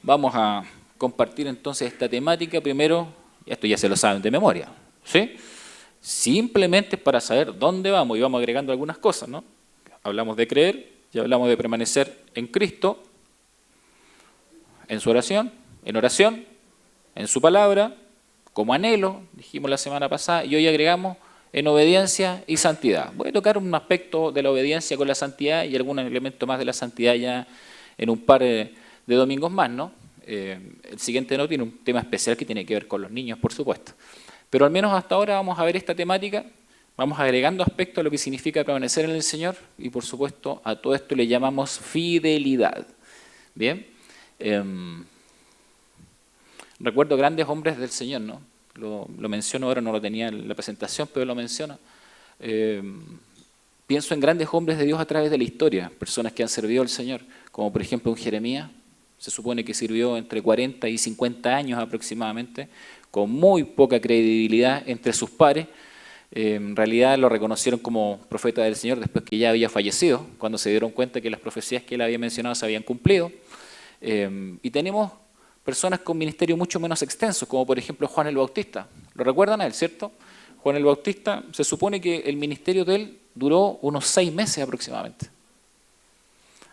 Vamos a compartir entonces esta temática primero, esto ya se lo saben de memoria, ¿sí? Simplemente para saber dónde vamos y vamos agregando algunas cosas, ¿no? Hablamos de creer, ya hablamos de permanecer en Cristo, en su oración, en su palabra, como anhelo, dijimos la semana pasada, y hoy agregamos en obediencia y santidad. Voy a tocar un aspecto de la obediencia con la santidad y algunos elementos más de la santidad ya en un par de domingos más, ¿no? El siguiente no tiene un tema especial que tiene que ver con los niños, por supuesto. Pero al menos hasta ahora vamos a ver esta temática, vamos agregando aspectos a lo que significa permanecer en el Señor y por supuesto a todo esto le llamamos fidelidad. Bien, recuerdo grandes hombres del Señor, ¿no? Lo menciono ahora, no lo tenía en la presentación, pero lo menciono. Pienso en grandes hombres de Dios a través de la historia, personas que han servido al Señor, como por ejemplo un Jeremías, se supone que sirvió entre 40 y 50 años aproximadamente, con muy poca credibilidad entre sus pares. En realidad lo reconocieron como profeta del Señor después que ya había fallecido, cuando se dieron cuenta que las profecías que él había mencionado se habían cumplido. Y tenemos personas con ministerios mucho menos extensos, como por ejemplo Juan el Bautista. ¿Lo recuerdan a él, cierto? Juan el Bautista, se supone que el ministerio de él duró unos 6 meses aproximadamente.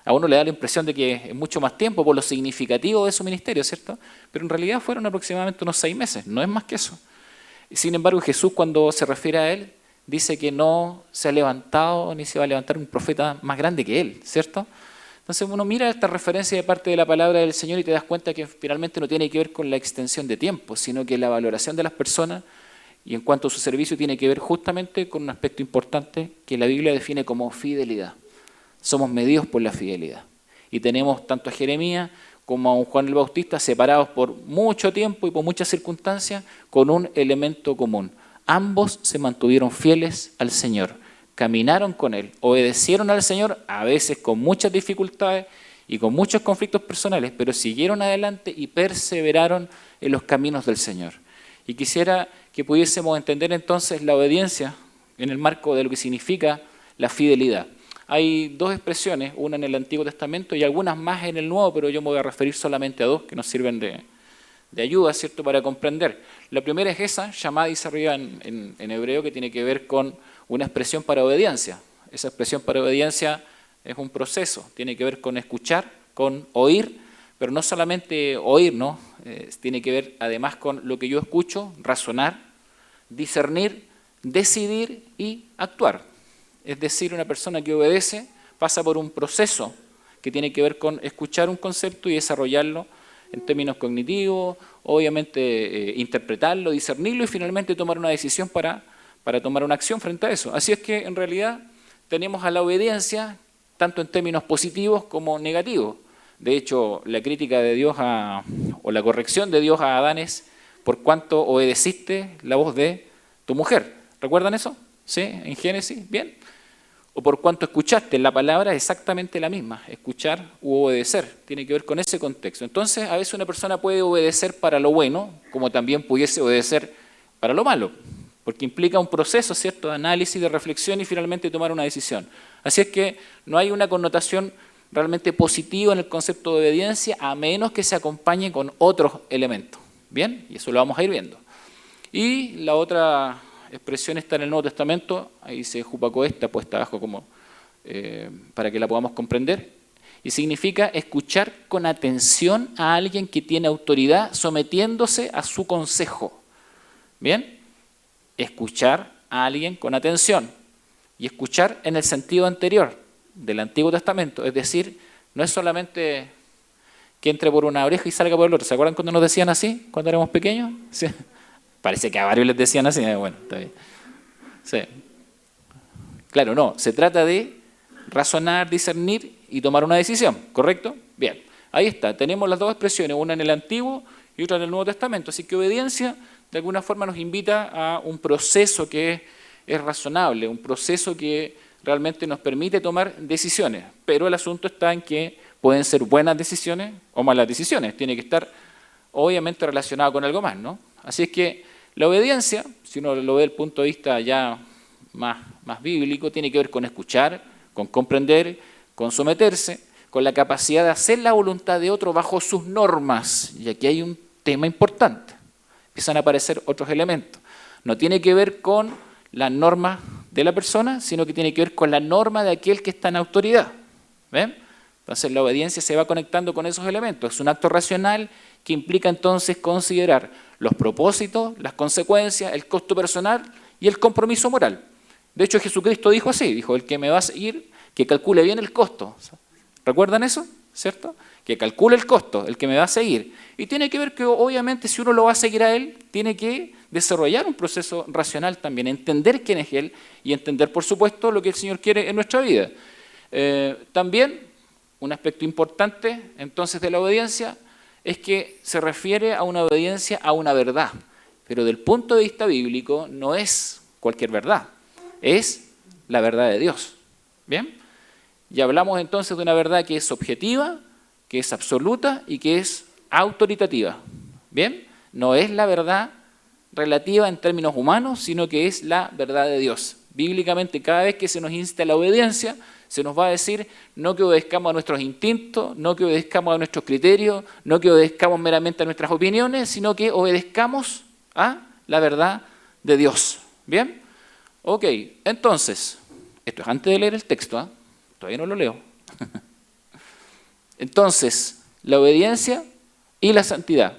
A uno le da la impresión de que es mucho más tiempo por lo significativo de su ministerio, ¿cierto? Pero en realidad fueron aproximadamente unos 6 meses, no es más que eso. Sin embargo, Jesús cuando se refiere a él, dice que no se ha levantado ni se va a levantar un profeta más grande que él, ¿cierto? Entonces uno mira esta referencia de parte de la palabra del Señor y te das cuenta que finalmente no tiene que ver con la extensión de tiempo, sino que la valoración de las personas y en cuanto a su servicio tiene que ver justamente con un aspecto importante que la Biblia define como fidelidad. Somos medidos por la fidelidad. Y tenemos tanto a Jeremías como a un Juan el Bautista separados por mucho tiempo y por muchas circunstancias con un elemento común. Ambos se mantuvieron fieles al Señor, caminaron con Él, obedecieron al Señor, a veces con muchas dificultades y con muchos conflictos personales, pero siguieron adelante y perseveraron en los caminos del Señor. Y quisiera que pudiésemos entender entonces la obediencia en el marco de lo que significa la fidelidad. Hay dos expresiones, una en el Antiguo Testamento y algunas más en el Nuevo, pero yo me voy a referir solamente a dos que nos sirven de ayuda, ¿cierto?, para comprender. La primera es esa, llamada dice arriba en hebreo, que tiene que ver con una expresión para obediencia. Esa expresión para obediencia es un proceso, tiene que ver con escuchar, con oír, pero no solamente oír, ¿no? Tiene que ver además con lo que yo escucho, razonar, discernir, decidir y actuar. Es decir, una persona que obedece pasa por un proceso que tiene que ver con escuchar un concepto y desarrollarlo en términos cognitivos, obviamente interpretarlo, discernirlo y finalmente tomar una decisión para tomar una acción frente a eso. Así es que en realidad tenemos a la obediencia tanto en términos positivos como negativos. De hecho, la crítica de Dios o la corrección de Dios a Adán es por cuanto obedeciste la voz de tu mujer. ¿Recuerdan eso? ¿Sí? En Génesis, bien. O por cuanto escuchaste, la palabra es exactamente la misma, escuchar u obedecer, tiene que ver con ese contexto. Entonces, a veces una persona puede obedecer para lo bueno, como también pudiese obedecer para lo malo, porque implica un proceso, ¿cierto?, de análisis, de reflexión y finalmente tomar una decisión. Así es que no hay una connotación realmente positiva en el concepto de obediencia, a menos que se acompañe con otros elementos. ¿Bien? Y eso lo vamos a ir viendo. Y la otra expresión está en el Nuevo Testamento, ahí dice Jupacoesta, puesta abajo como para que la podamos comprender, y significa escuchar con atención a alguien que tiene autoridad sometiéndose a su consejo. ¿Bien? Escuchar a alguien con atención, y escuchar en el sentido anterior del Antiguo Testamento, es decir, no es solamente que entre por una oreja y salga por el otro. ¿Se acuerdan cuando nos decían así, cuando éramos pequeños? ¿Sí? Parece que a varios les decían así, bueno, está bien. Sí. Claro, no, se trata de razonar, discernir y tomar una decisión, ¿correcto? Bien, ahí está, tenemos las dos expresiones, una en el Antiguo y otra en el Nuevo Testamento, así que obediencia de alguna forma nos invita a un proceso que es razonable, un proceso que realmente nos permite tomar decisiones, pero el asunto está en que pueden ser buenas decisiones o malas decisiones, tiene que estar obviamente relacionado con algo más, ¿no? Así es que la obediencia, si uno lo ve desde el punto de vista ya más bíblico, tiene que ver con escuchar, con comprender, con someterse, con la capacidad de hacer la voluntad de otro bajo sus normas. Y aquí hay un tema importante. Empiezan a aparecer otros elementos. No tiene que ver con las normas de la persona, sino que tiene que ver con la norma de aquel que está en autoridad. ¿Ven? Entonces la obediencia se va conectando con esos elementos. Es un acto racional que implica entonces considerar los propósitos, las consecuencias, el costo personal y el compromiso moral. De hecho, Jesucristo dijo así, dijo, el que me va a seguir, que calcule bien el costo. ¿Recuerdan eso? ¿Cierto? Que calcule el costo, el que me va a seguir. Y tiene que ver que obviamente si uno lo va a seguir a él, tiene que desarrollar un proceso racional también, entender quién es él y entender, por supuesto, lo que el Señor quiere en nuestra vida. También, un aspecto importante entonces de la obediencia es que se refiere a una obediencia a una verdad, pero del punto de vista bíblico no es cualquier verdad, es la verdad de Dios. ¿Bien? Y hablamos entonces de una verdad que es objetiva, que es absoluta y que es autoritativa. ¿Bien? No es la verdad relativa en términos humanos, sino que es la verdad de Dios. Bíblicamente, cada vez que se nos insta la obediencia, se nos va a decir no que obedezcamos a nuestros instintos, no que obedezcamos a nuestros criterios, no que obedezcamos meramente a nuestras opiniones, sino que obedezcamos a la verdad de Dios. ¿Bien? Ok, entonces, esto es antes de leer el texto, todavía no lo leo. Entonces, la obediencia y la santidad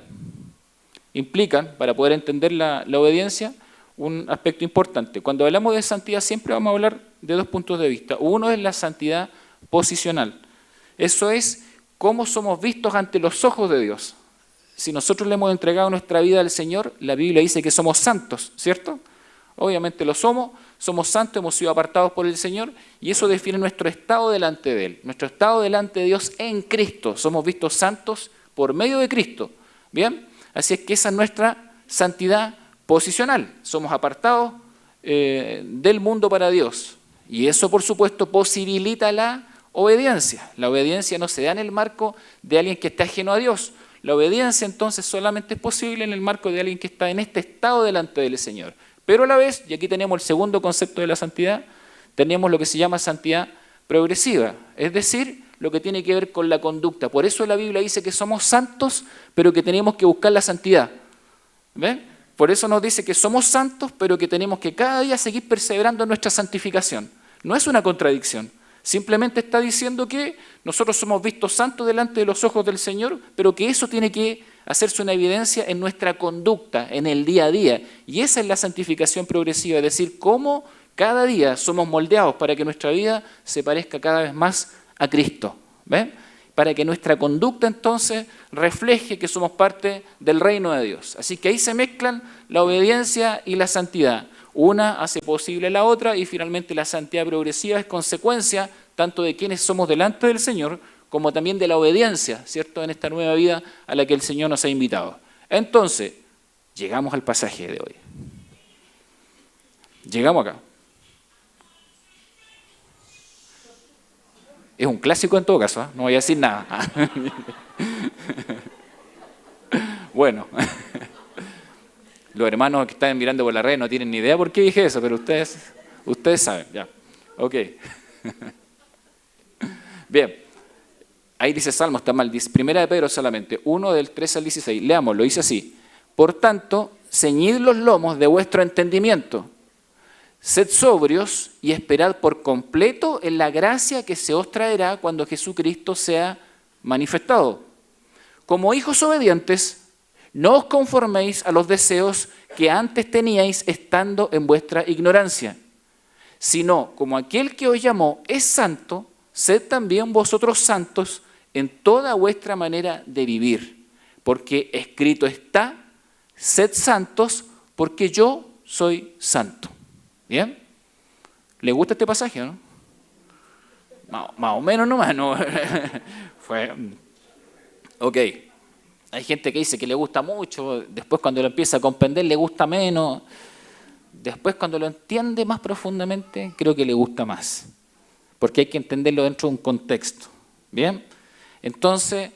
implican, para poder entender la obediencia, un aspecto importante. Cuando hablamos de santidad siempre vamos a hablar de dos puntos de vista. Uno es la santidad posicional. Eso es cómo somos vistos ante los ojos de Dios. Si nosotros le hemos entregado nuestra vida al Señor, la Biblia dice que somos santos, ¿cierto? Obviamente lo somos santos, hemos sido apartados por el Señor y eso define nuestro estado delante de Él. Nuestro estado delante de Dios en Cristo. Somos vistos santos por medio de Cristo. ¿Bien? Así es que esa es nuestra santidad posicional. Somos apartados del mundo para Dios. Y eso, por supuesto, posibilita la obediencia. La obediencia no se da en el marco de alguien que está ajeno a Dios. La obediencia, entonces, solamente es posible en el marco de alguien que está en este estado delante del Señor. Pero a la vez, y aquí tenemos el segundo concepto de la santidad, tenemos lo que se llama santidad progresiva. Es decir, lo que tiene que ver con la conducta. Por eso la Biblia dice que somos santos, pero que tenemos que buscar la santidad. ¿Ven? Por eso nos dice que somos santos, pero que tenemos que cada día seguir perseverando en nuestra santificación. No es una contradicción. Simplemente está diciendo que nosotros somos vistos santos delante de los ojos del Señor, pero que eso tiene que hacerse una evidencia en nuestra conducta, en el día a día. Y esa es la santificación progresiva, es decir, cómo cada día somos moldeados para que nuestra vida se parezca cada vez más a Cristo. ¿Ven? Para que nuestra conducta entonces refleje que somos parte del reino de Dios. Así que ahí se mezclan la obediencia y la santidad. Una hace posible la otra y finalmente la santidad progresiva es consecuencia tanto de quienes somos delante del Señor como también de la obediencia, ¿cierto?, en esta nueva vida a la que el Señor nos ha invitado. Entonces, llegamos al pasaje de hoy. Llegamos acá. Es un clásico en todo caso, no voy a decir nada. Bueno, los hermanos que están mirando por la red no tienen ni idea por qué dije eso, pero ustedes saben, ya. Ok. Bien, ahí dice Salmo, está mal, dice Primera de Pedro solamente, 1 del 13 al 16, leámoslo, dice así: por tanto, ceñid los lomos de vuestro entendimiento, sed sobrios y esperad por completo en la gracia que se os traerá cuando Jesucristo sea manifestado. Como hijos obedientes, no os conforméis a los deseos que antes teníais estando en vuestra ignorancia, sino como aquel que os llamó es santo, sed también vosotros santos en toda vuestra manera de vivir, porque escrito está, sed santos porque yo soy santo. ¿Bien? ¿Le gusta este pasaje, no? Más o menos nomás, ¿no? Ok. Hay gente que dice que le gusta mucho, después cuando lo empieza a comprender le gusta menos, después cuando lo entiende más profundamente creo que le gusta más, porque hay que entenderlo dentro de un contexto. ¿Bien? Entonces,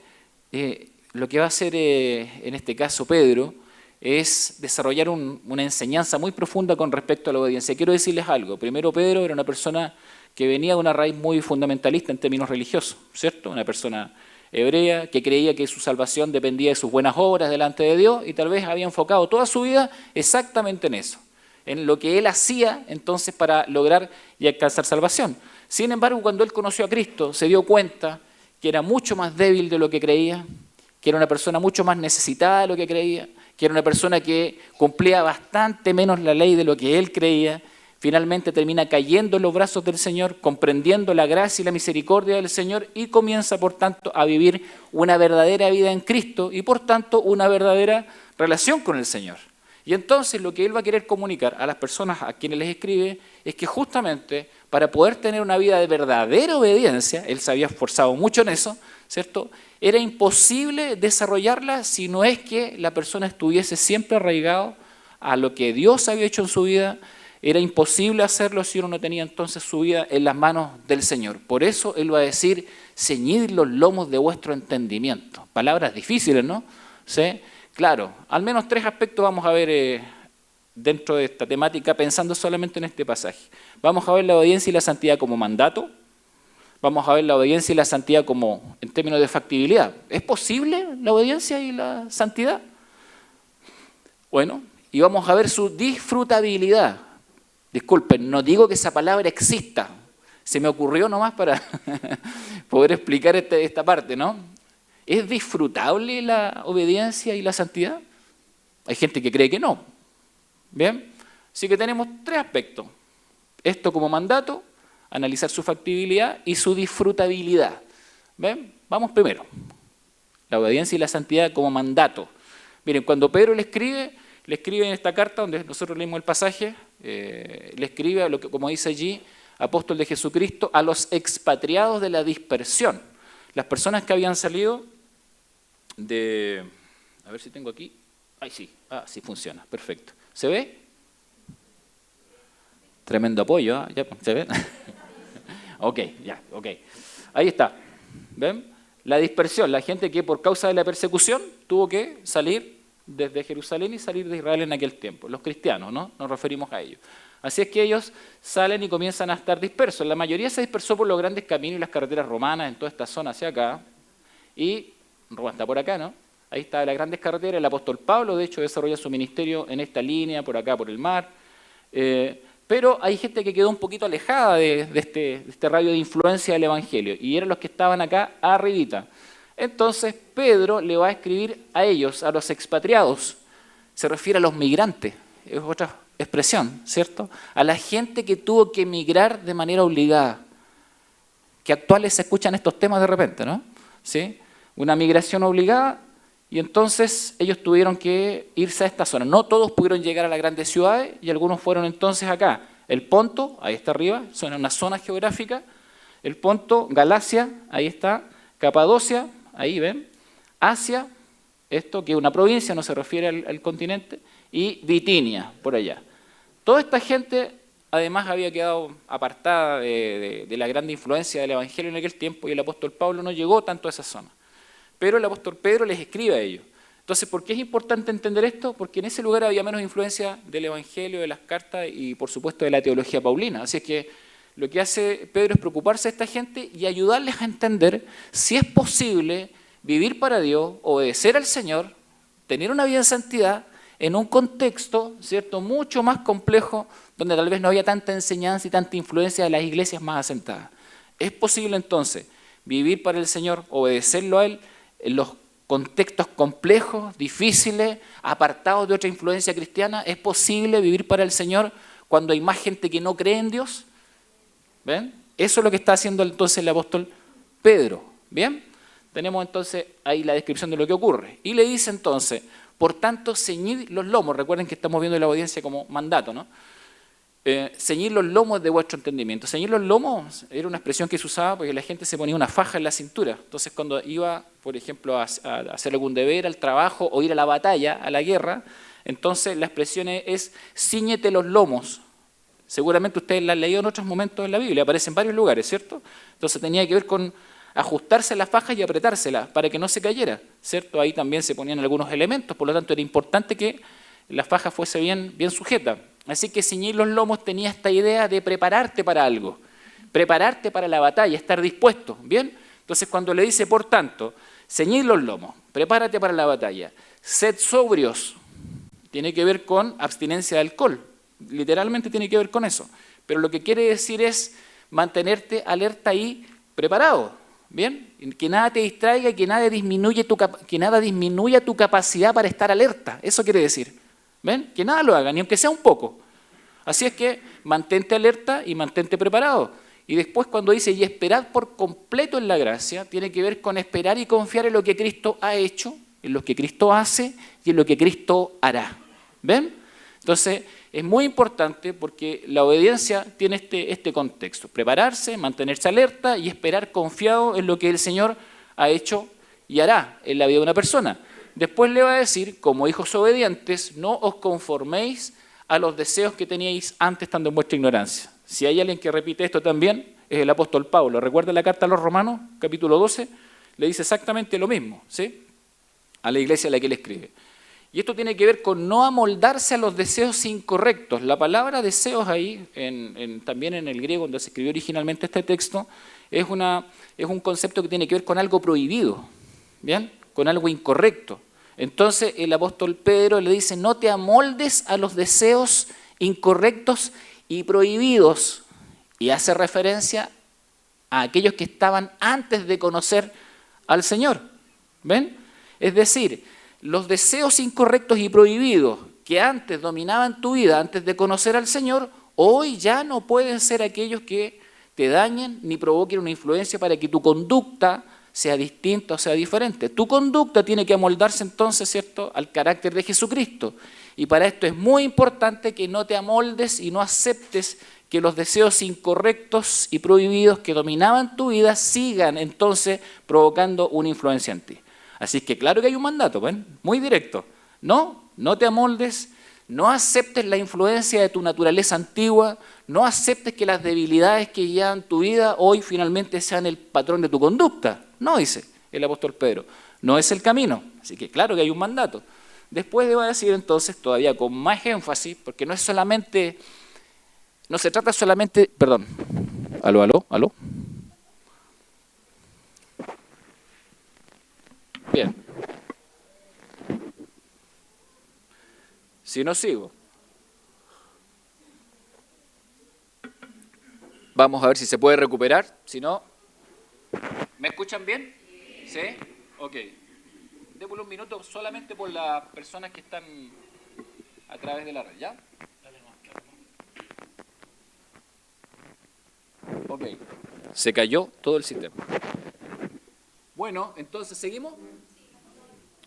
lo que va a hacer en este caso Pedro es desarrollar una enseñanza muy profunda con respecto a la obediencia. Quiero decirles algo. Primero, Pedro era una persona que venía de una raíz muy fundamentalista en términos religiosos, ¿cierto? Una persona hebrea que creía que su salvación dependía de sus buenas obras delante de Dios y tal vez había enfocado toda su vida exactamente en eso, en lo que él hacía entonces para lograr y alcanzar salvación. Sin embargo, cuando él conoció a Cristo, se dio cuenta que era mucho más débil de lo que creía, que era una persona mucho más necesitada de lo que creía, que era una persona que cumplía bastante menos la ley de lo que él creía. Finalmente termina cayendo en los brazos del Señor, comprendiendo la gracia y la misericordia del Señor y comienza, por tanto, a vivir una verdadera vida en Cristo y, por tanto, una verdadera relación con el Señor. Y entonces lo que él va a querer comunicar a las personas a quienes les escribe es que justamente para poder tener una vida de verdadera obediencia, él se había esforzado mucho en eso, ¿cierto? Era imposible desarrollarla si no es que la persona estuviese siempre arraigado a lo que Dios había hecho en su vida. Era imposible hacerlo si uno no tenía entonces su vida en las manos del Señor. Por eso él va a decir, ceñid los lomos de vuestro entendimiento. Palabras difíciles, ¿no? ¿Sí? Claro, al menos 3 aspectos vamos a ver dentro de esta temática pensando solamente en este pasaje. Vamos a ver la obediencia y la santidad como mandato. Vamos a ver la obediencia y la santidad como en términos de factibilidad. ¿Es posible la obediencia y la santidad? Bueno, y vamos a ver su disfrutabilidad. Disculpen, no digo que esa palabra exista. Se me ocurrió nomás para poder explicar esta parte, ¿no? ¿Es disfrutable la obediencia y la santidad? Hay gente que cree que no. ¿Bien? Así que tenemos 3 aspectos. Esto como mandato, analizar su factibilidad y su disfrutabilidad. ¿Ven? Vamos primero. La obediencia y la santidad como mandato. Miren, cuando Pedro le escribe en esta carta donde nosotros leímos el pasaje, le escribe, a lo que, como dice allí, apóstol de Jesucristo, a los expatriados de la dispersión. Las personas que habían salido de... A ver si tengo aquí. Ay, sí. Sí funciona. Perfecto. ¿Se ve? Tremendo apoyo. ¿Ah? ¿Ya? ¿Se ve? Ok, ya, ok. Ahí está. ¿Ven? La dispersión, la gente que por causa de la persecución tuvo que salir desde Jerusalén y salir de Israel en aquel tiempo. Los cristianos, ¿no? Nos referimos a ellos. Así es que ellos salen y comienzan a estar dispersos. La mayoría se dispersó por los grandes caminos y las carreteras romanas en toda esta zona hacia acá. Y Roma está por acá, ¿no? Ahí está las grandes carreteras. El apóstol Pablo, de hecho, desarrolla su ministerio en esta línea, por acá, por el mar. Pero hay gente que quedó un poquito alejada de este radio de influencia del Evangelio. Y eran los que estaban acá arribita. Entonces Pedro le va a escribir a ellos, a los expatriados. Se refiere a los migrantes. Es otra expresión, ¿cierto? A la gente que tuvo que emigrar de manera obligada. Que actuales se escuchan estos temas de repente, ¿no? ¿Sí? Una migración obligada y entonces ellos tuvieron que irse a esta zona. No todos pudieron llegar a las grandes ciudades y algunos fueron entonces acá. El Ponto, ahí está arriba, son una zona geográfica. El Ponto, Galacia, ahí está. Capadocia, ahí ven. Asia, esto que es una provincia, no se refiere al continente. Y Bitinia, por allá. Toda esta gente además había quedado apartada de la gran influencia del Evangelio en aquel tiempo y el apóstol Pablo no llegó tanto a esa zona. Pero el apóstol Pedro les escribe a ellos. Entonces, ¿por qué es importante entender esto? Porque en ese lugar había menos influencia del Evangelio, de las cartas y, por supuesto, de la teología paulina. Así es que lo que hace Pedro es preocuparse de esta gente y ayudarles a entender si es posible vivir para Dios, obedecer al Señor, tener una vida en santidad en un contexto, ¿cierto?, mucho más complejo, donde tal vez no había tanta enseñanza y tanta influencia de las iglesias más asentadas. ¿Es posible entonces vivir para el Señor, obedecerlo a Él, en los contextos complejos, difíciles, apartados de otra influencia cristiana? ¿Es posible vivir para el Señor cuando hay más gente que no cree en Dios? ¿Ven? Eso es lo que está haciendo entonces el apóstol Pedro. ¿Bien? Tenemos entonces ahí la descripción de lo que ocurre. Y le dice entonces, por tanto, ceñid los lomos. Recuerden que estamos viendo la obediencia como mandato, ¿no? Ceñid los lomos de vuestro entendimiento. Ceñir los lomos era una expresión que se usaba porque la gente se ponía una faja en la cintura. Entonces, cuando iba, por ejemplo, a hacer algún deber, al trabajo o ir a la batalla, a la guerra, entonces la expresión es ciñete los lomos. Seguramente ustedes la han leído en otros momentos en la Biblia, aparece en varios lugares, ¿cierto? Entonces tenía que ver con ajustarse las fajas y apretárselas para que no se cayera, ¿cierto? Ahí también se ponían algunos elementos, por lo tanto era importante que la faja fuese bien sujeta. Así que ceñir los lomos tenía esta idea de prepararte para algo, prepararte para la batalla, estar dispuesto, ¿bien? Entonces cuando le dice, por tanto, ceñid los lomos, prepárate para la batalla, sed sobrios, tiene que ver con abstinencia de alcohol, literalmente tiene que ver con eso, pero lo que quiere decir es mantenerte alerta y preparado, ¿bien? Que nada te distraiga y que nada disminuya tu capacidad para estar alerta, eso quiere decir, ¿ven? Que nada lo haga, ni aunque sea un poco. Así es que mantente alerta y mantente preparado. Y después cuando dice, y esperad por completo en la gracia, tiene que ver con esperar y confiar en lo que Cristo ha hecho, en lo que Cristo hace y en lo que Cristo hará. ¿Ven? Entonces, es muy importante porque la obediencia tiene este contexto. Prepararse, mantenerse alerta y esperar confiado en lo que el Señor ha hecho y hará en la vida de una persona. Después le va a decir, como hijos obedientes, no os conforméis a los deseos que teníais antes estando en vuestra ignorancia. Si hay alguien que repite esto también, es el apóstol Pablo. ¿Recuerda la carta a los Romanos, capítulo 12? Le dice exactamente lo mismo, ¿sí? A la iglesia a la que él escribe. Y esto tiene que ver con no amoldarse a los deseos incorrectos. La palabra deseos ahí, también en el griego donde se escribió originalmente este texto, es un concepto que tiene que ver con algo prohibido, ¿bien? Con algo incorrecto. Entonces el apóstol Pedro le dice, no te amoldes a los deseos incorrectos y prohibidos. Y hace referencia a aquellos que estaban antes de conocer al Señor. ¿Ven? Es decir, los deseos incorrectos y prohibidos que antes dominaban tu vida, antes de conocer al Señor, hoy ya no pueden ser aquellos que te dañen ni provoquen una influencia para que tu conducta sea distinta o sea diferente. Tu conducta tiene que amoldarse entonces, ¿cierto?, al carácter de Jesucristo. Y para esto es muy importante que no te amoldes y no aceptes que los deseos incorrectos y prohibidos que dominaban tu vida sigan entonces provocando una influencia en ti. Así que claro que hay un mandato, ¿ven? Muy directo. No te amoldes, no aceptes la influencia de tu naturaleza antigua, no aceptes que las debilidades que llevan tu vida hoy finalmente sean el patrón de tu conducta. No, dice el apóstol Pedro, no es el camino. Así que claro que hay un mandato. Después le va a decir entonces, todavía con más énfasis, porque no se trata solamente, perdón, aló. Bien. Si no sigo. Vamos a ver si se puede recuperar, si no. ¿Me escuchan bien? ¿Sí? Ok. Démosle un minuto solamente por las personas que están a través de la red, ¿ya? Ok. Se cayó todo el sistema. Bueno, entonces, ¿seguimos?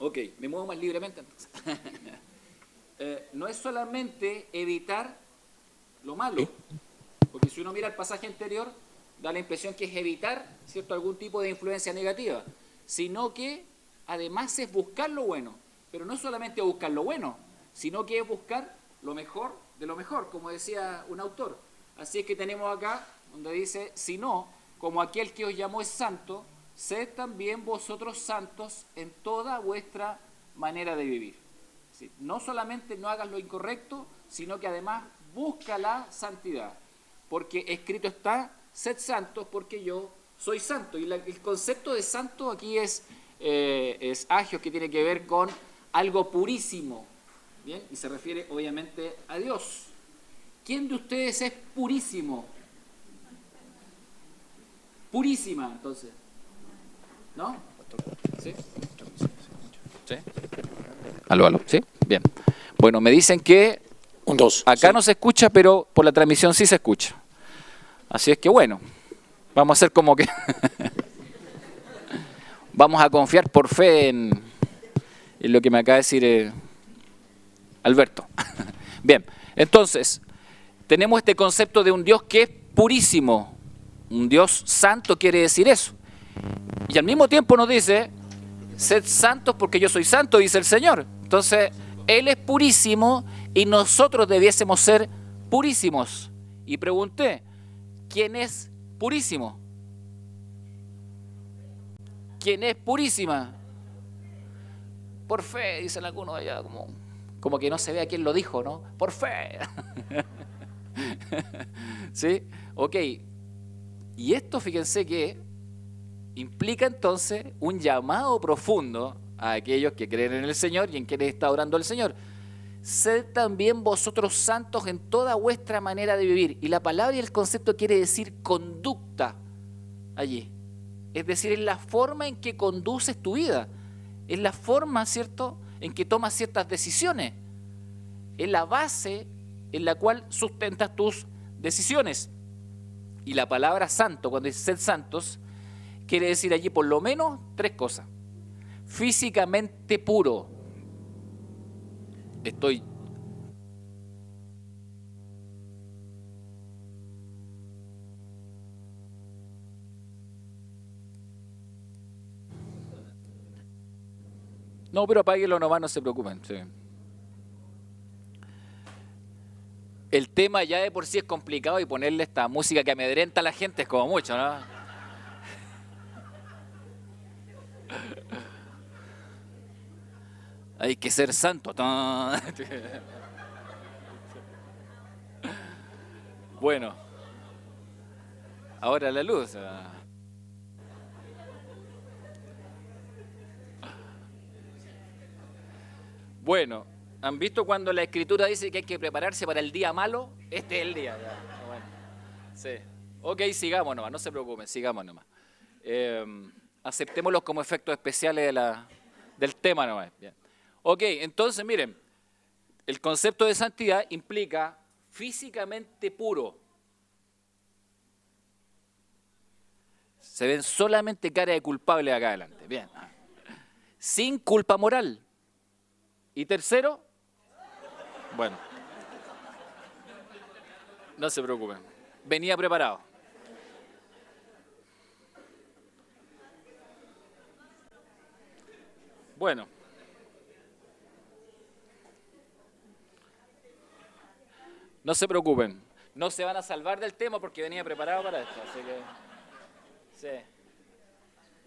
Ok, me muevo más libremente entonces. No es solamente evitar lo malo, porque si uno mira el pasaje anterior, da la impresión que es evitar, ¿cierto?, algún tipo de influencia negativa, sino que además es buscar lo bueno, pero no solamente buscar lo bueno, sino que es buscar lo mejor de lo mejor, como decía un autor. Así es que tenemos acá donde dice, si no, como aquel que os llamó es santo, sed también vosotros santos en toda vuestra manera de vivir. ¿Sí? No solamente no hagas lo incorrecto, sino que además busca la santidad, porque escrito está, sed santos porque yo soy santo. Y el concepto de santo aquí es agios, que tiene que ver con algo purísimo, ¿bien? Y se refiere obviamente a Dios. ¿Quién de ustedes es purísimo? Purísima, entonces. ¿No? ¿Sí? ¿Sí? Aló. ¿Sí? Bien. Bueno, me dicen que acá sí no se escucha, pero por la transmisión sí se escucha. Así es que bueno, vamos a hacer como que vamos a confiar por fe en lo que me acaba de decir Alberto. Bien, entonces, tenemos este concepto de un Dios que es purísimo. Un Dios santo quiere decir eso. Y al mismo tiempo nos dice, sed santos porque yo soy santo, dice el Señor. Entonces, Él es purísimo y nosotros debiésemos ser purísimos. Y pregunté, ¿quién es purísimo? ¿Quién es purísima? Por fe, dicen algunos allá, como que no se ve a quién lo dijo, ¿no? Por fe. ¿Sí? Ok. Y esto, fíjense que implica entonces un llamado profundo a aquellos que creen en el Señor y en quienes está orando al Señor. Sed también vosotros santos en toda vuestra manera de vivir. Y la palabra y el concepto quiere decir conducta allí. Es decir, es la forma en que conduces tu vida. Es la forma, ¿cierto?, en que tomas ciertas decisiones. Es la base en la cual sustentas tus decisiones. Y la palabra santo, cuando dice sed santos, quiere decir allí por lo menos 3 cosas. Físicamente puro. No, pero apáguenlo nomás, no se preocupen. Sí. El tema ya de por sí es complicado y ponerle esta música que amedrenta a la gente es como mucho, ¿no? Hay que ser santo. Bueno, ahora la luz. Bueno, ¿han visto cuando la Escritura dice que hay que prepararse para el día malo? Este es el día. Ya. Bueno, sí. Ok, sigamos nomás, no se preocupen, sigamos nomás. Aceptémoslos como efectos especiales del tema nomás. Bien. Ok, entonces miren, el concepto de santidad implica físicamente puro. Se ven solamente cara de culpable acá adelante. Bien. Sin culpa moral. Y tercero, bueno, no se preocupen, venía preparado. Bueno, no se preocupen, no se van a salvar del tema porque venía preparado para esto, así que sí.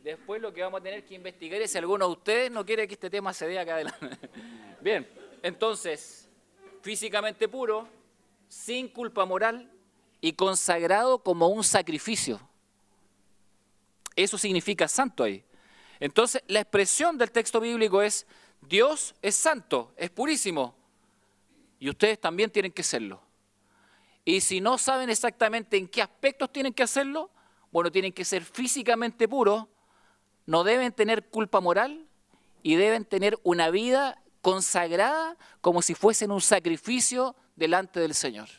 Después lo que vamos a tener que investigar es si alguno de ustedes no quiere que este tema se dé acá adelante. Bien, entonces, físicamente puro, sin culpa moral y consagrado como un sacrificio. Eso significa santo ahí. Entonces, la expresión del texto bíblico es: Dios es santo, es purísimo, y ustedes también tienen que serlo. Y si no saben exactamente en qué aspectos tienen que hacerlo, bueno, tienen que ser físicamente puros, no deben tener culpa moral y deben tener una vida consagrada como si fuesen un sacrificio delante del Señor.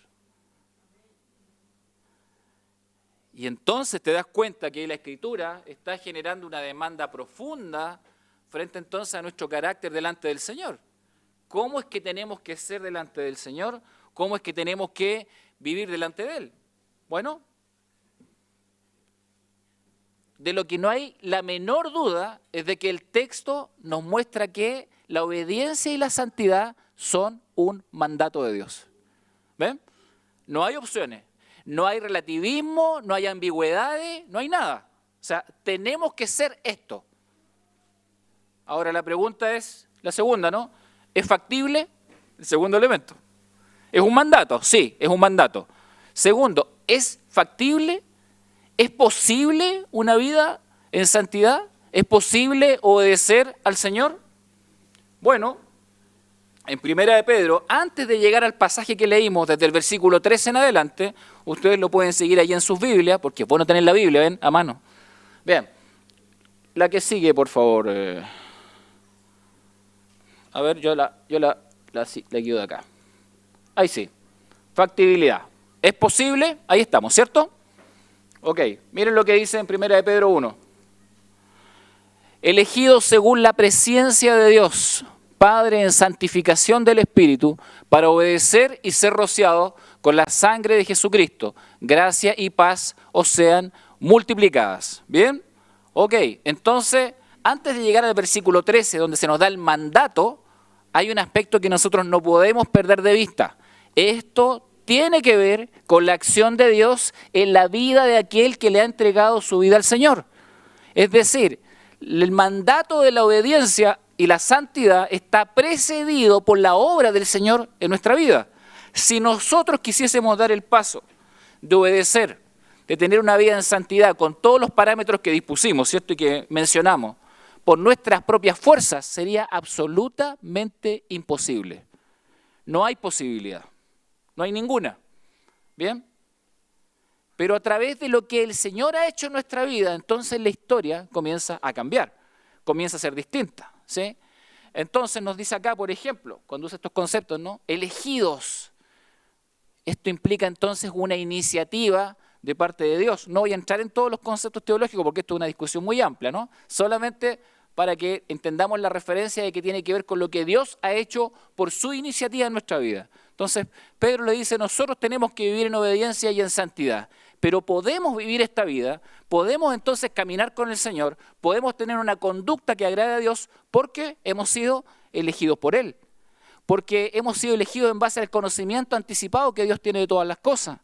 Y entonces te das cuenta que la Escritura está generando una demanda profunda frente entonces a nuestro carácter delante del Señor. ¿Cómo es que tenemos que ser delante del Señor? ¿Cómo es que tenemos que vivir delante de Él? Bueno, de lo que no hay la menor duda es de que el texto nos muestra que la obediencia y la santidad son un mandato de Dios. ¿Ven? No hay opciones, no hay relativismo, no hay ambigüedades, no hay nada. O sea, tenemos que ser esto. Ahora la pregunta es la segunda, ¿no? ¿Es factible? El segundo elemento. ¿Es un mandato? Sí, es un mandato. Segundo, ¿es factible? ¿Es posible una vida en santidad? ¿Es posible obedecer al Señor? Bueno, en Primera de Pedro, antes de llegar al pasaje que leímos desde el versículo 13 en adelante, ustedes lo pueden seguir ahí en sus Biblias, porque es bueno tener la Biblia, ¿ven? A mano. Vean, la que sigue, por favor. A ver, yo la guío de acá. Ahí sí. Factibilidad. ¿Es posible? Ahí estamos, ¿cierto? Ok, miren lo que dice en 1 de Pedro 1. Elegidos según la presciencia de Dios, Padre, en santificación del Espíritu, para obedecer y ser rociados con la sangre de Jesucristo. Gracia y paz os sean multiplicadas. ¿Bien? Ok, entonces, antes de llegar al versículo 13, donde se nos da el mandato, hay un aspecto que nosotros no podemos perder de vista. Esto tiene que ver con la acción de Dios en la vida de aquel que le ha entregado su vida al Señor. Es decir, el mandato de la obediencia y la santidad está precedido por la obra del Señor en nuestra vida. Si nosotros quisiésemos dar el paso de obedecer, de tener una vida en santidad con todos los parámetros que dispusimos, ¿cierto? Y que mencionamos, por nuestras propias fuerzas, sería absolutamente imposible. No hay posibilidad, no hay ninguna. ¿Bien? Pero a través de lo que el Señor ha hecho en nuestra vida, entonces la historia comienza a cambiar, comienza a ser distinta, ¿sí? Entonces nos dice acá, por ejemplo, cuando usa estos conceptos, ¿no? Elegidos. Esto implica entonces una iniciativa de parte de Dios. No voy a entrar en todos los conceptos teológicos porque esto es una discusión muy amplia, ¿no? Solamente para que entendamos la referencia de que tiene que ver con lo que Dios ha hecho por su iniciativa en nuestra vida. Entonces, Pedro le dice, nosotros tenemos que vivir en obediencia y en santidad, pero podemos vivir esta vida, podemos entonces caminar con el Señor, podemos tener una conducta que agrade a Dios porque hemos sido elegidos por Él, porque hemos sido elegidos en base al conocimiento anticipado que Dios tiene de todas las cosas,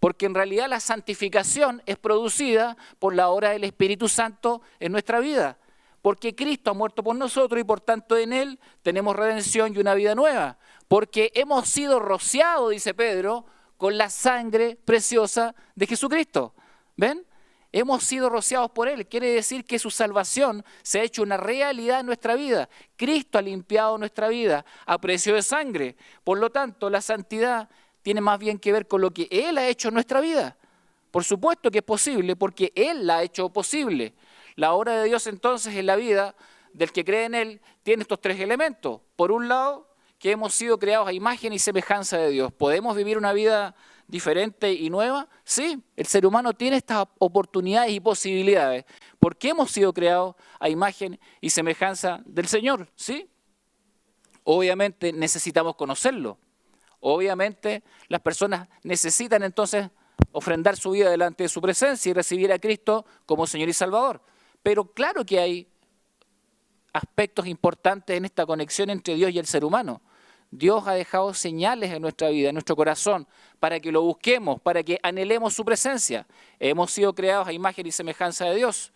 porque en realidad la santificación es producida por la obra del Espíritu Santo en nuestra vida. Porque Cristo ha muerto por nosotros y por tanto en Él tenemos redención y una vida nueva. Porque hemos sido rociados, dice Pedro, con la sangre preciosa de Jesucristo. ¿Ven? Hemos sido rociados por Él. Quiere decir que su salvación se ha hecho una realidad en nuestra vida. Cristo ha limpiado nuestra vida a precio de sangre. Por lo tanto, la santidad tiene más bien que ver con lo que Él ha hecho en nuestra vida. Por supuesto que es posible porque Él la ha hecho posible. La obra de Dios entonces en la vida del que cree en Él tiene estos tres elementos. Por un lado, que hemos sido creados a imagen y semejanza de Dios. ¿Podemos vivir una vida diferente y nueva? Sí, el ser humano tiene estas oportunidades y posibilidades. Porque hemos sido creados a imagen y semejanza del Señor, ¿sí? Obviamente necesitamos conocerlo. Obviamente las personas necesitan entonces ofrendar su vida delante de su presencia y recibir a Cristo como Señor y Salvador. Pero claro que hay aspectos importantes en esta conexión entre Dios y el ser humano. Dios ha dejado señales en nuestra vida, en nuestro corazón, para que lo busquemos, para que anhelemos su presencia. Hemos sido creados a imagen y semejanza de Dios.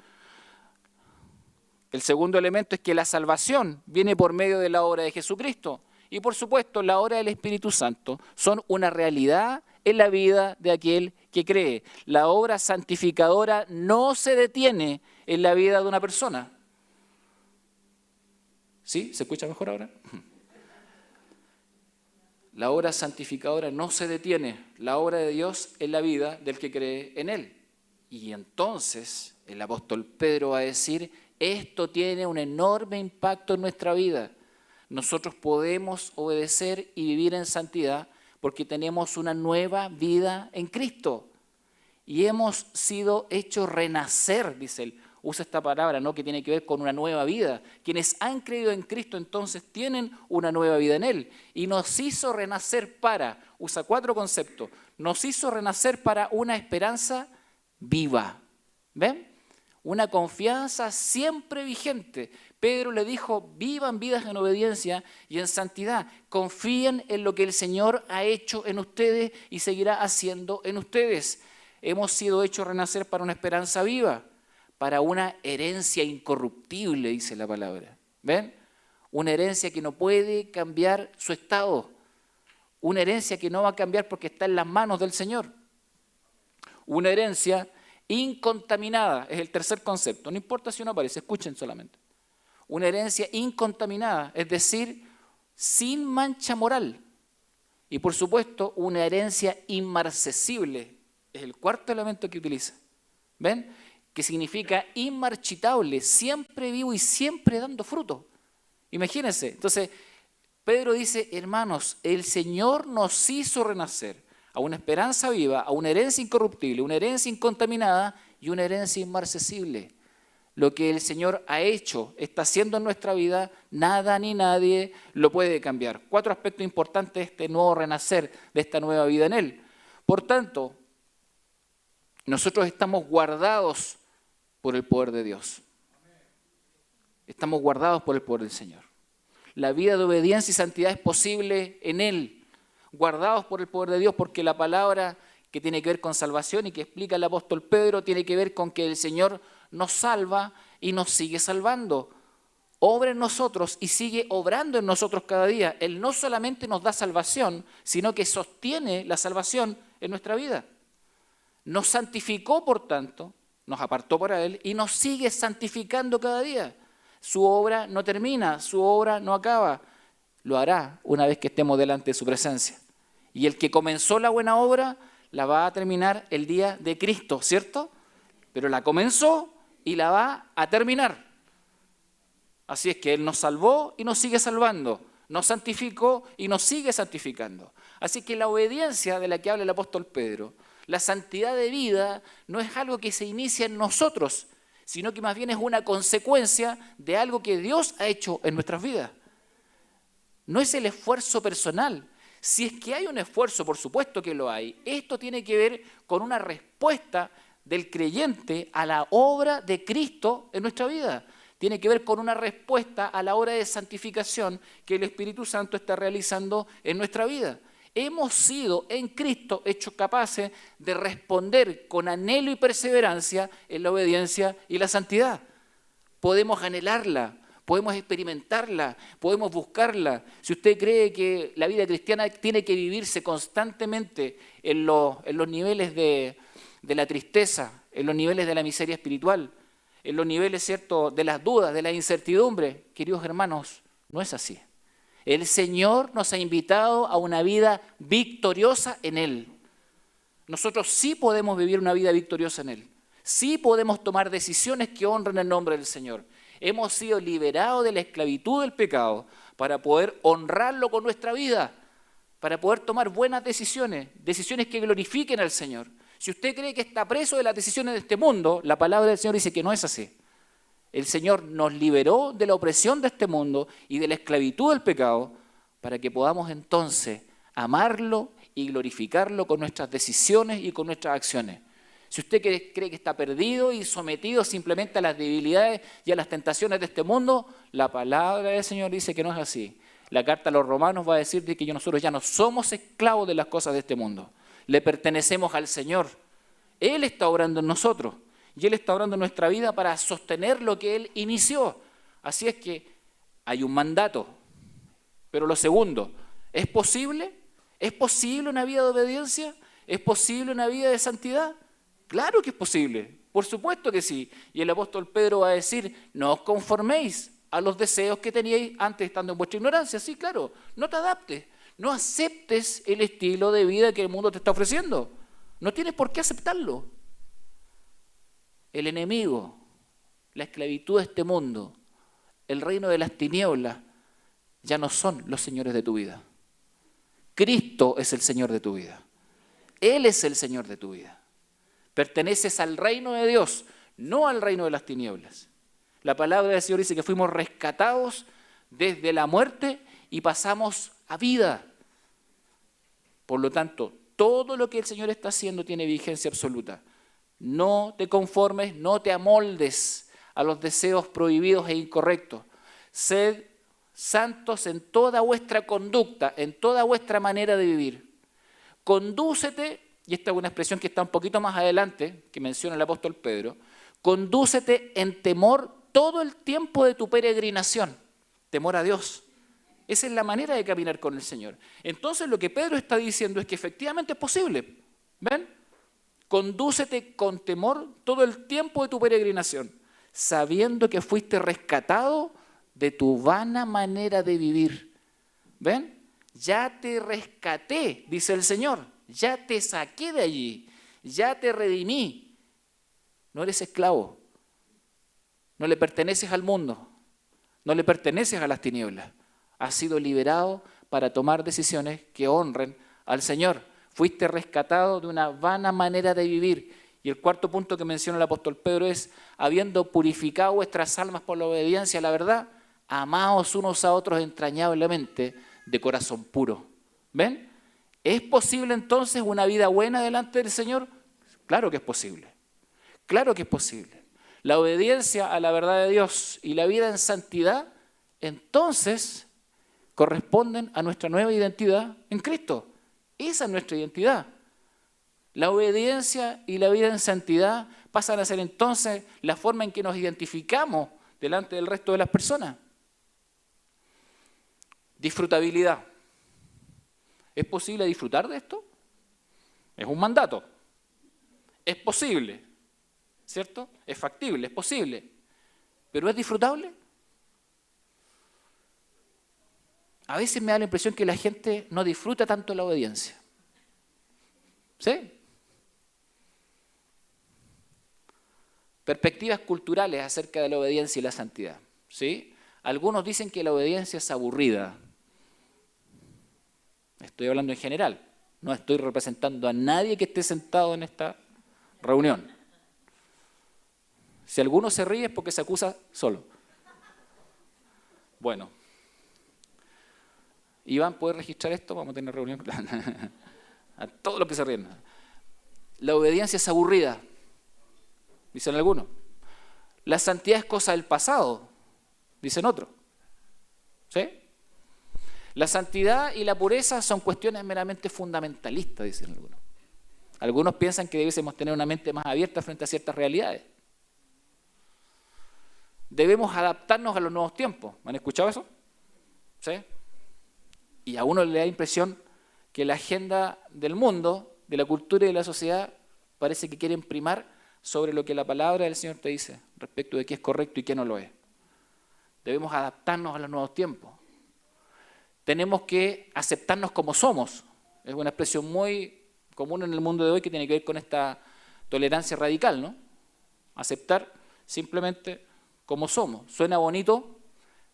El segundo elemento es que la salvación viene por medio de la obra de Jesucristo. Y por supuesto, la obra del Espíritu Santo son una realidad en la vida de aquel que cree. La obra santificadora no se detiene en la vida de una persona. ¿Sí? ¿Se escucha mejor ahora? La obra santificadora no se detiene. La obra de Dios en la vida del que cree en Él. Y entonces el apóstol Pedro va a decir, esto tiene un enorme impacto en nuestra vida. Nosotros podemos obedecer y vivir en santidad porque tenemos una nueva vida en Cristo. Y hemos sido hechos renacer, dice él. Usa esta palabra, ¿no? Que tiene que ver con una nueva vida. Quienes han creído en Cristo entonces tienen una nueva vida en Él. Y nos hizo renacer para, usa 4 conceptos, nos hizo renacer para una esperanza viva. ¿Ven? Una confianza siempre vigente. Pedro le dijo, vivan vidas en obediencia y en santidad. Confíen en lo que el Señor ha hecho en ustedes y seguirá haciendo en ustedes. Hemos sido hechos renacer para una esperanza viva, para una herencia incorruptible, dice la palabra. ¿Ven? Una herencia que no puede cambiar su estado. Una herencia que no va a cambiar porque está en las manos del Señor. Una herencia incontaminada, es el tercer concepto. No importa si no aparece, escuchen solamente. Una herencia incontaminada, es decir, sin mancha moral. Y por supuesto, una herencia inmarcesible, es el cuarto elemento que utiliza. ¿Ven? Que significa inmarchitable, siempre vivo y siempre dando fruto. Imagínense. Entonces, Pedro dice, hermanos, el Señor nos hizo renacer a una esperanza viva, a una herencia incorruptible, una herencia incontaminada y una herencia inmarcesible. Lo que el Señor ha hecho, está haciendo en nuestra vida, nada ni nadie lo puede cambiar. 4 aspectos importantes de este nuevo renacer, de esta nueva vida en Él. Por tanto, nosotros estamos guardados por el poder de Dios. Estamos guardados por el poder del Señor. La vida de obediencia y santidad es posible en Él, guardados por el poder de Dios, porque la palabra que tiene que ver con salvación y que explica el apóstol Pedro tiene que ver con que el Señor nos salva y nos sigue salvando. Obra en nosotros y sigue obrando en nosotros cada día. Él no solamente nos da salvación, sino que sostiene la salvación en nuestra vida. nos santificó, por tanto, nos apartó para Él y nos sigue santificando cada día. Su obra no termina, su obra no acaba. Lo hará una vez que estemos delante de su presencia. Y el que comenzó la buena obra la va a terminar el día de Cristo, ¿cierto? Pero la comenzó y la va a terminar. Así es que Él nos salvó y nos sigue salvando. Nos santificó y nos sigue santificando. Así que la obediencia de la que habla el apóstol Pedro, la santidad de vida, no es algo que se inicia en nosotros, sino que más bien es una consecuencia de algo que Dios ha hecho en nuestras vidas. No es el esfuerzo personal. Si es que hay un esfuerzo, por supuesto que lo hay, esto tiene que ver con una respuesta del creyente a la obra de Cristo en nuestra vida. Tiene que ver con una respuesta a la obra de santificación que el Espíritu Santo está realizando en nuestra vida. Hemos sido en Cristo hechos capaces de responder con anhelo y perseverancia en la obediencia y la santidad. Podemos anhelarla, podemos experimentarla, podemos buscarla. Si usted cree que la vida cristiana tiene que vivirse constantemente en los niveles de la tristeza, en los niveles de la miseria espiritual, en los niveles, ¿cierto?, de las dudas, de la incertidumbre, queridos hermanos, no es así. El Señor nos ha invitado a una vida victoriosa en Él. Nosotros sí podemos vivir una vida victoriosa en Él. Sí podemos tomar decisiones que honren el nombre del Señor. Hemos sido liberados de la esclavitud del pecado para poder honrarlo con nuestra vida, para poder tomar buenas decisiones, decisiones que glorifiquen al Señor. Si usted cree que está preso de las decisiones de este mundo, la palabra del Señor dice que no es así. El Señor nos liberó de la opresión de este mundo y de la esclavitud del pecado para que podamos entonces amarlo y glorificarlo con nuestras decisiones y con nuestras acciones. Si usted cree que está perdido y sometido simplemente a las debilidades y a las tentaciones de este mundo, la palabra del Señor dice que no es así. La carta a los Romanos va a decir que nosotros ya no somos esclavos de las cosas de este mundo. Le pertenecemos al Señor. Él está obrando en nosotros y Él está obrando en nuestra vida para sostener lo que Él inició. Así es que hay un mandato. Pero lo segundo, ¿es posible? ¿Es posible una vida de obediencia? ¿Es posible una vida de santidad? Claro que es posible, por supuesto que sí. Y el apóstol Pedro va a decir, no os conforméis a los deseos que teníais antes estando en vuestra ignorancia. Sí, claro, no te adaptes, no aceptes el estilo de vida que el mundo te está ofreciendo. No tienes por qué aceptarlo. El enemigo, la esclavitud de este mundo, el reino de las tinieblas, ya no son los señores de tu vida. Cristo es el Señor de tu vida. Él es el Señor de tu vida. Perteneces al reino de Dios, no al reino de las tinieblas. La palabra del Señor dice que fuimos rescatados desde la muerte y pasamos a vida. Por lo tanto, todo lo que el Señor está haciendo tiene vigencia absoluta. No te conformes, no te amoldes a los deseos prohibidos e incorrectos. Sed santos en toda vuestra conducta, en toda vuestra manera de vivir. Condúcete, y esta es una expresión que está un poquito más adelante, que menciona el apóstol Pedro, condúcete en temor todo el tiempo de tu peregrinación, temor a Dios. Esa es la manera de caminar con el Señor. Entonces lo que Pedro está diciendo es que efectivamente es posible. ¿Ven? Condúcete con temor todo el tiempo de tu peregrinación, sabiendo que fuiste rescatado de tu vana manera de vivir. ¿Ven? Ya te rescaté, dice el Señor. Ya te saqué de allí, ya te redimí. No eres esclavo, no le perteneces al mundo, no le perteneces a las tinieblas. Has sido liberado para tomar decisiones que honren al Señor. Fuiste rescatado de una vana manera de vivir. Y el cuarto punto que menciona el apóstol Pedro es, habiendo purificado vuestras almas por la obediencia a la verdad, amaos unos a otros entrañablemente de corazón puro. ¿Ven? ¿Es posible entonces una vida buena delante del Señor? Claro que es posible. Claro que es posible. La obediencia a la verdad de Dios y la vida en santidad, entonces, corresponden a nuestra nueva identidad en Cristo. Esa es nuestra identidad. La obediencia y la vida en santidad pasan a ser entonces la forma en que nos identificamos delante del resto de las personas. Disfrutabilidad. ¿Es posible disfrutar de esto? Es un mandato. Es posible, ¿cierto? Es factible, es posible. ¿Pero es disfrutable? A veces me da la impresión que la gente no disfruta tanto la obediencia. ¿Sí? Perspectivas culturales acerca de la obediencia y la santidad. ¿Sí? Algunos dicen que la obediencia es aburrida. Estoy hablando en general. No estoy representando a nadie que esté sentado en esta reunión. Si alguno se ríe es porque se acusa solo. Bueno. Iván, ¿puedes registrar esto? Vamos a tener reunión. A todos los que se ríen. La obediencia es aburrida, dicen algunos. La santidad es cosa del pasado, dicen otros. ¿Sí? La santidad y la pureza son cuestiones meramente fundamentalistas, dicen algunos. Algunos piensan que debiésemos tener una mente más abierta frente a ciertas realidades. Debemos adaptarnos a los nuevos tiempos. ¿Me han escuchado eso? ¿Sí? Y a uno le da impresión que la agenda del mundo, de la cultura y de la sociedad parece que quieren primar sobre lo que la palabra del Señor te dice respecto de qué es correcto y qué no lo es. Debemos adaptarnos a los nuevos tiempos. Tenemos que aceptarnos como somos. Es una expresión muy común en el mundo de hoy que tiene que ver con esta tolerancia radical, ¿no? Aceptar simplemente como somos. Suena bonito,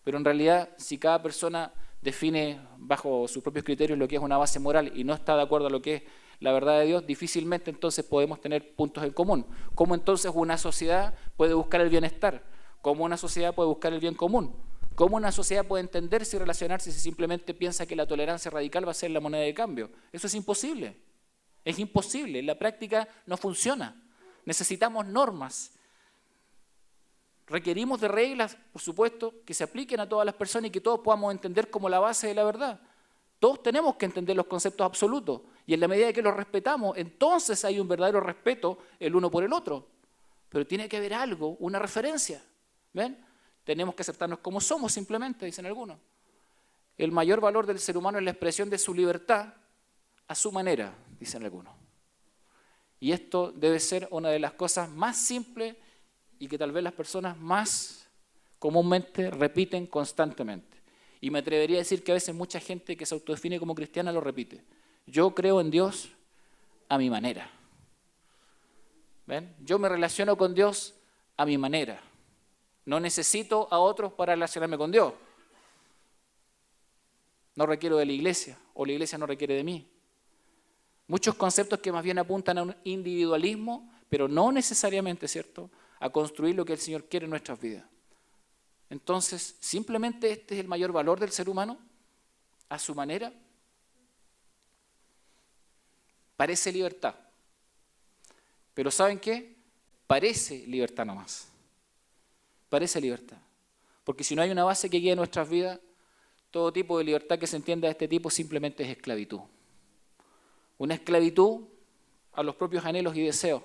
pero en realidad si cada persona define bajo sus propios criterios lo que es una base moral y no está de acuerdo a lo que es la verdad de Dios, difícilmente entonces podemos tener puntos en común. ¿Cómo entonces una sociedad puede buscar el bienestar? ¿Cómo una sociedad puede buscar el bien común? ¿Cómo una sociedad puede entenderse y relacionarse si simplemente piensa que la tolerancia radical va a ser la moneda de cambio? Eso es imposible. Es imposible. En la práctica no funciona. Necesitamos normas. Requerimos de reglas, por supuesto, que se apliquen a todas las personas y que todos podamos entender como la base de la verdad. Todos tenemos que entender los conceptos absolutos y en la medida que los respetamos, entonces hay un verdadero respeto el uno por el otro. Pero tiene que haber algo, una referencia. ¿Ven? Tenemos que aceptarnos como somos simplemente, dicen algunos. El mayor valor del ser humano es la expresión de su libertad a su manera, dicen algunos. Y esto debe ser una de las cosas más simples y que tal vez las personas más comúnmente repiten constantemente. Y me atrevería a decir que a veces mucha gente que se autodefine como cristiana lo repite. Yo creo en Dios a mi manera. ¿Ven? Yo me relaciono con Dios a mi manera. No necesito a otros para relacionarme con Dios. No requiero de la iglesia o la iglesia no requiere de mí. Muchos conceptos que más bien apuntan a un individualismo, pero no necesariamente, ¿cierto?, a construir lo que el Señor quiere en nuestras vidas. Entonces, simplemente este es el mayor valor del ser humano, a su manera. Parece libertad. Pero ¿saben qué? Parece libertad nomás. Parece libertad. Porque si no hay una base que guíe nuestras vidas, todo tipo de libertad que se entienda de este tipo simplemente es esclavitud. Una esclavitud a los propios anhelos y deseos,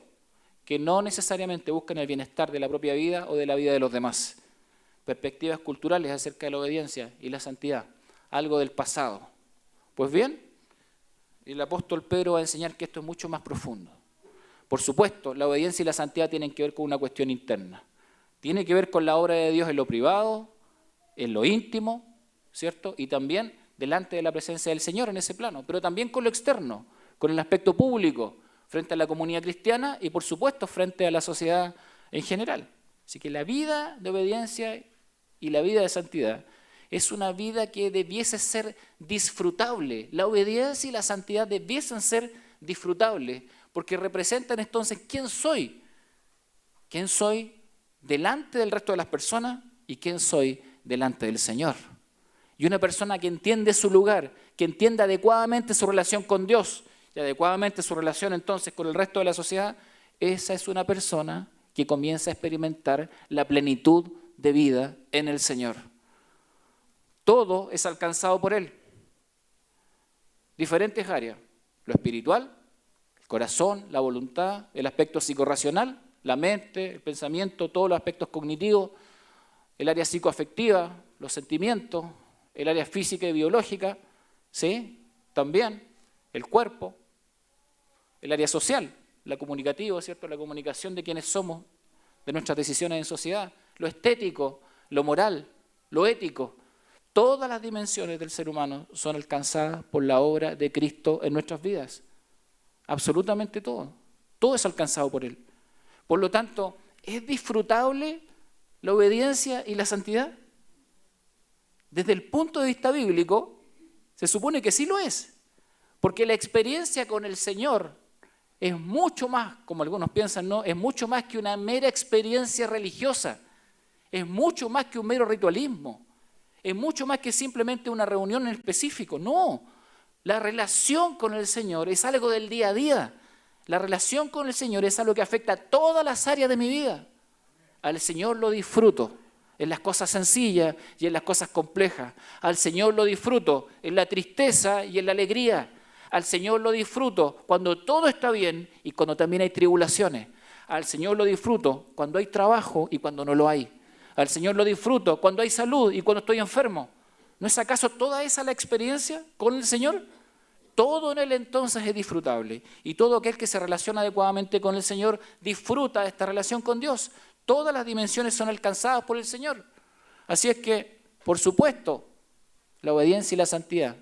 que no necesariamente buscan el bienestar de la propia vida o de la vida de los demás. Perspectivas culturales acerca de la obediencia y la santidad, algo del pasado. Pues bien, el apóstol Pedro va a enseñar que esto es mucho más profundo. Por supuesto, la obediencia y la santidad tienen que ver con una cuestión interna. Tiene que ver con la obra de Dios en lo privado, en lo íntimo, ¿cierto? Y también delante de la presencia del Señor en ese plano, pero también con lo externo, con el aspecto público, frente a la comunidad cristiana y por supuesto frente a la sociedad en general. Así que la vida de obediencia y la vida de santidad es una vida que debiese ser disfrutable. La obediencia y la santidad debiesen ser disfrutables porque representan entonces quién soy delante del resto de las personas y quién soy delante del Señor. Y una persona que entiende su lugar, que entienda adecuadamente su relación con Dios y adecuadamente su relación entonces con el resto de la sociedad, esa es una persona que comienza a experimentar la plenitud de vida en el Señor. Todo es alcanzado por Él. Diferentes áreas, lo espiritual, el corazón, la voluntad, el aspecto psicorracional, la mente, el pensamiento, todos los aspectos cognitivos, el área psicoafectiva, los sentimientos, el área física y biológica, ¿sí? También el cuerpo, el área social, la comunicativo, ¿cierto? La comunicación de quiénes somos, de nuestras decisiones en sociedad, lo estético, lo moral, lo ético. Todas las dimensiones del ser humano son alcanzadas por la obra de Cristo en nuestras vidas. Absolutamente todo. Todo es alcanzado por Él. Por lo tanto, ¿es disfrutable la obediencia y la santidad? Desde el punto de vista bíblico, se supone que sí lo es. Porque la experiencia con el Señor es mucho más, como algunos piensan, no, es mucho más que una mera experiencia religiosa. Es mucho más que un mero ritualismo. Es mucho más que simplemente una reunión en específico. No, la relación con el Señor es algo del día a día. La relación con el Señor es algo que afecta a todas las áreas de mi vida. Al Señor lo disfruto en las cosas sencillas y en las cosas complejas. Al Señor lo disfruto en la tristeza y en la alegría. Al Señor lo disfruto cuando todo está bien y cuando también hay tribulaciones. Al Señor lo disfruto cuando hay trabajo y cuando no lo hay. Al Señor lo disfruto cuando hay salud y cuando estoy enfermo. ¿No es acaso toda esa la experiencia con el Señor? Todo en Él entonces es disfrutable. Y todo aquel que se relaciona adecuadamente con el Señor disfruta de esta relación con Dios. Todas las dimensiones son alcanzadas por el Señor. Así es que, por supuesto, la obediencia y la santidad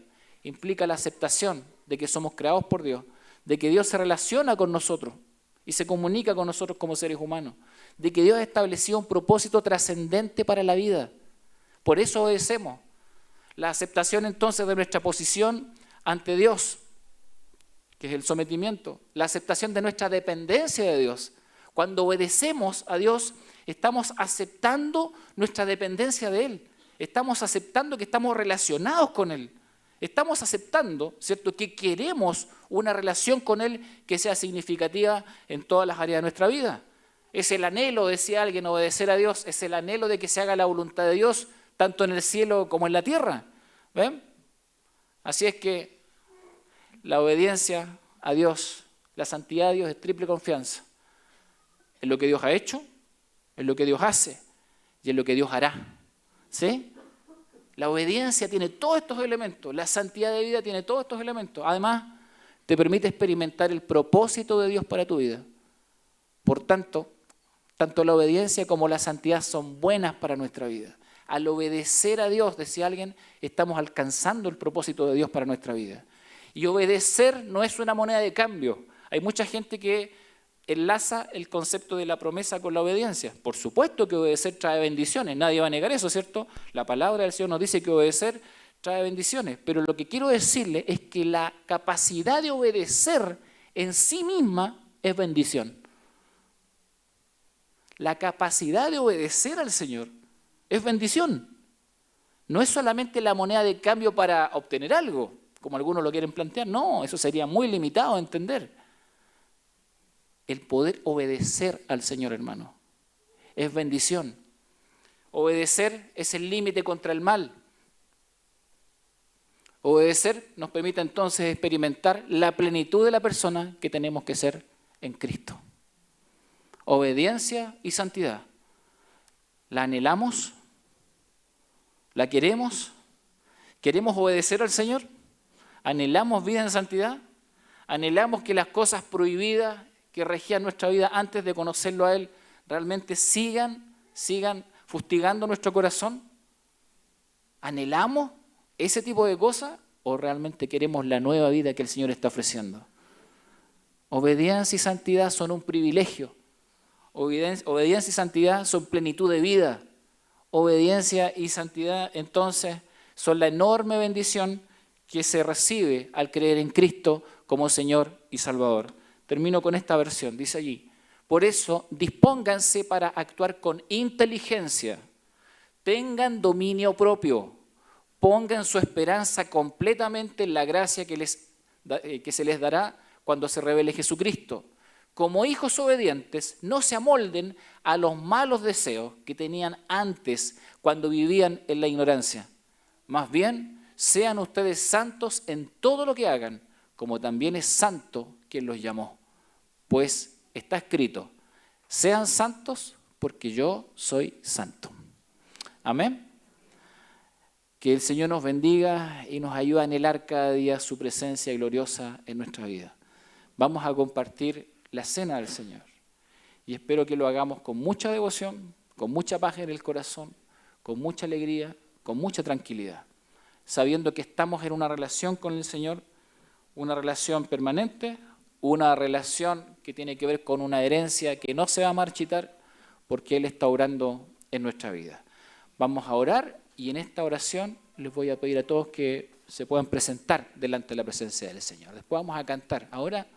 implica la aceptación de que somos creados por Dios, de que Dios se relaciona con nosotros y se comunica con nosotros como seres humanos, de que Dios ha establecido un propósito trascendente para la vida. Por eso obedecemos. La aceptación entonces de nuestra posición ante Dios, que es el sometimiento, la aceptación de nuestra dependencia de Dios. Cuando obedecemos a Dios, estamos aceptando nuestra dependencia de Él. Estamos aceptando que estamos relacionados con Él. Estamos aceptando, ¿cierto?, que queremos una relación con Él que sea significativa en todas las áreas de nuestra vida. Es el anhelo, decía alguien, obedecer a Dios, es el anhelo de que se haga la voluntad de Dios, tanto en el cielo como en la tierra. ¿Ven? Así es que la obediencia a Dios, la santidad de Dios es triple confianza. En lo que Dios ha hecho, en lo que Dios hace y en lo que Dios hará. ¿Sí? La obediencia tiene todos estos elementos, la santidad de vida tiene todos estos elementos. Además, te permite experimentar el propósito de Dios para tu vida. Por tanto, tanto la obediencia como la santidad son buenas para nuestra vida. Al obedecer a Dios, decía alguien, estamos alcanzando el propósito de Dios para nuestra vida. Y obedecer no es una moneda de cambio. Hay mucha gente que enlaza el concepto de la promesa con la obediencia. Por supuesto que obedecer trae bendiciones, nadie va a negar eso, ¿cierto? La palabra del Señor nos dice que obedecer trae bendiciones, pero lo que quiero decirle es que la capacidad de obedecer en sí misma es bendición. La capacidad de obedecer al Señor es bendición. No es solamente la moneda de cambio para obtener algo, como algunos lo quieren plantear. No, eso sería muy limitado a entender. El poder obedecer al Señor, hermano, es bendición. Obedecer es el límite contra el mal. Obedecer nos permite entonces experimentar la plenitud de la persona que tenemos que ser en Cristo. Obediencia y santidad. ¿La anhelamos? ¿La queremos? ¿Queremos obedecer al Señor? ¿Anhelamos vida en santidad? ¿Anhelamos que las cosas prohibidas que regían nuestra vida antes de conocerlo a Él realmente sigan fustigando nuestro corazón? ¿Anhelamos ese tipo de cosas o realmente queremos la nueva vida que el Señor está ofreciendo? Obediencia y santidad son un privilegio. Obediencia y santidad son plenitud de vida. Obediencia y santidad entonces son la enorme bendición que se recibe al creer en Cristo como Señor y Salvador. Termino con esta versión, dice allí: por eso dispónganse para actuar con inteligencia, tengan dominio propio, pongan su esperanza completamente en la gracia que se les dará cuando se revele Jesucristo. Como hijos obedientes, no se amolden a los malos deseos que tenían antes cuando vivían en la ignorancia. Más bien, sean ustedes santos en todo lo que hagan, como también es santo quien los llamó. Pues está escrito: sean santos porque yo soy santo. Amén. Que el Señor nos bendiga y nos ayude a anhelar cada día su presencia gloriosa en nuestra vida. Vamos a compartir la cena del Señor. Y espero que lo hagamos con mucha devoción, con mucha paz en el corazón, con mucha alegría, con mucha tranquilidad, sabiendo que estamos en una relación con el Señor, una relación permanente, una relación que tiene que ver con una herencia que no se va a marchitar porque Él está orando en nuestra vida. Vamos a orar y en esta oración les voy a pedir a todos que se puedan presentar delante de la presencia del Señor. Después vamos a cantar. Ahora